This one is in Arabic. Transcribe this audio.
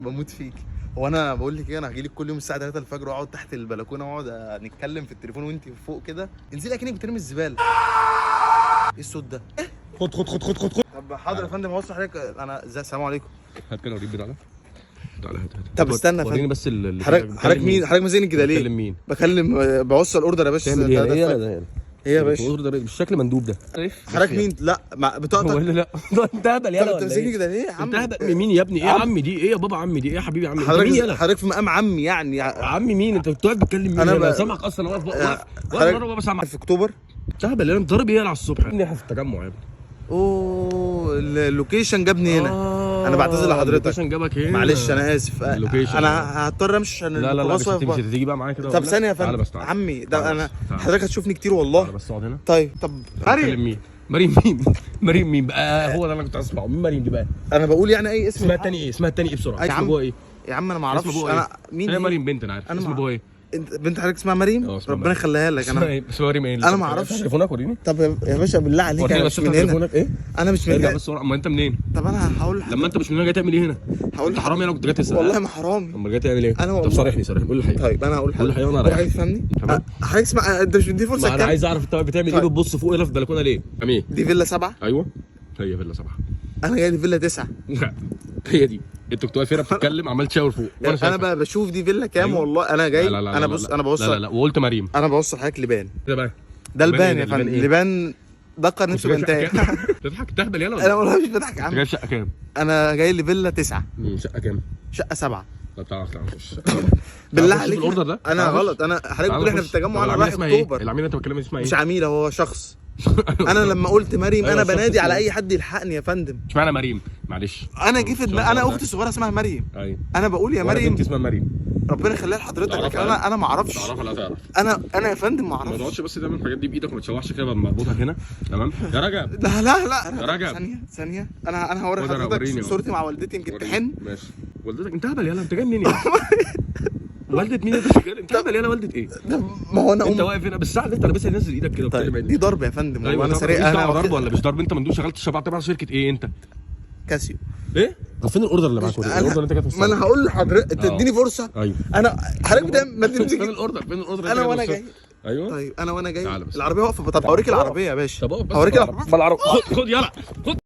بموت فيك. هو انا بقول لك ايه، انا هجي لك كل يوم الساعه 3 الفجر واقعد تحت البلكونه واقعد نتكلم في التليفون وانت فوق كده، انزلي اكنك بترمي الزباله. ايه الصوت ده؟ خد خد خد خد خد. طب حاضر يا فندم، اوصل حضرتك. انا السلام عليكم. هات كده وريني بتاعنا. تعالى هات. طب استنى وريني بس حضرتك مين؟ حضرتك مازيني كده ليه؟ بتكلم مين؟ بكلم بوصل الاوردر يا باشا. تعمل ايه؟ ايه ايه يا باشا؟ الاوردر بالشكل مندوب ده؟ حضرتك مين؟ لا بطاقتك. ولا لا انت هبل يلا. انت مازيني كده ليه يا عم؟ انت هبل مين يا ابني؟ ايه يا عمي دي؟ ايه يا بابا عمي دي؟ ايه يا حبيبي عمي؟ انت مين يلا؟ حضرتك في مقام عمي يعني. عمي مين؟ انت بتقعد بتكلم مين؟ انا سامعك اصلا. واقف بابا سامعك في اكتوبر. هبل انا مضرب ايه على الصبح؟ ابني احنا في التجمع يا ابني. اوه اللوكيشن جابني هنا. انا بعتذر لحضرتك. اللوكيشن جابك هنا. معلش انا اسف. انا هضطر امشي عشان لا مش هتيجي بقى معايا كده. طب ثانيه يا فندم. عمي ده انا حضرتك هتشوفني كتير والله. بس اقعد هنا. طيب مريم مين؟ مريم مين بقى؟ هو ده اللي انا كنت عايز اسمعه. مين مريم دي بقى؟ انا بقول يعني اي اسم. اسمها التاني ايه؟ اسمها التاني ايه بسرعه؟ اسم ابوها ايه؟ يا عم انا ما اعرفش. انا مين هي مريم بنت انا عارف. اسم ابوها ايه؟ انت بنت حضرتك اسمها مريم؟ ربنا يخليها لك. انا اسمها مريم ايه؟ انا ما اعرفش. تليفونك وريني. طب يا باشا بالله عليك انا مش من هنا. ايه؟ انا مش من هنا. هنا. بس ما انت منين؟ طب انا هقول لما انت مش من هنا جاي تعمل ايه هنا؟ هقول انت حرامي. انا كنت جاي تسال. والله ما حرامي. امال جاي تعمل ايه؟ انا طب صارحني قول لي الحقيقه. طيب انا هقول قول لي الحقيقه وانا رايح. تفهمني؟ حضرتك اسمع، انت مش مديني فرصه. انا عايز اعرف انت بتعمل ايه؟ بتبص فوق هنا في البلكونه ليه؟ امين دي فيلا 7. ايوه هي فيلا 7. انا جاي دي فيلا 9. هي دي. انت كنت واقف هنا بتتكلم عمال تشاور فوق. انا بقى بشوف دي فيلا كام. أيوة. والله انا جاي. لا انا بص انا بوصل. لا وقلت مريم. انا بوصل حضرتك لبان. ده البان يا فندم. لبان دقه نفسه بنتاي. تضحك تهبل يلا. انا والله مش بضحك يا عم. انت جايب شقه كام؟ انا جاي لي فيلا 9. شقه كام؟ شقه 7. طب تعالى نخش. بالله عليك الاوردر ده انا غلط. انا حضرتك بتقول احنا في التجمع. انا رايح اكتوبر. العميله انت بتكلم اسمها ايه؟ مش عميله، هو شخص. انا لما قلت مريم انا بنادي على اي حد يلحقني يا فندم. اشمعنى مريم؟ معلش انا جه في دماغي. انا اختي الصغيره اسمها مريم. ايوه انا بقول يا مريم. بنتي اسمها مريم. ربنا يخليها لحضرتك. انا ما اعرفش. تعرف ولا تعرف؟ انا يا فندم ما اعرفش. ما تقعدش بس تعمل الحاجات دي بايدك وما تشوحش كده مربوطك هنا. تمام يا رجب. لا يا رجب ثانيه انا هوري حضرتك صورتي مع والدتي يمكن تحن. ماشي. والدتك انت هبل يلا. انت جاي منين يا والدة مين انت شغال؟ انت هبل يلا. والدة ايه؟ ما هو انا انت واقف هنا بالساعه اللي انت لابسها نازل ايدك كده. طيب دي ضرب يا فندم. أيوة انا سريع. انا ضرب ولا مش ضرب؟ انت مندوب شغال تبع شركه ايه انت؟ كاسيو. ايه؟ طب فين الاوردر اللي معاك؟ الاوردر انت كاتبه. ما انا هقول لحضرتك تديني فرصه. ايوه انا حضرتك ما تمسكش. فين الاوردر؟ انا وانا جاي. ايوه طيب انا وانا جاي العربيه واقفه. طب اوريك العربيه يا باشا. طب اوريك العربيه. خد يلا خد.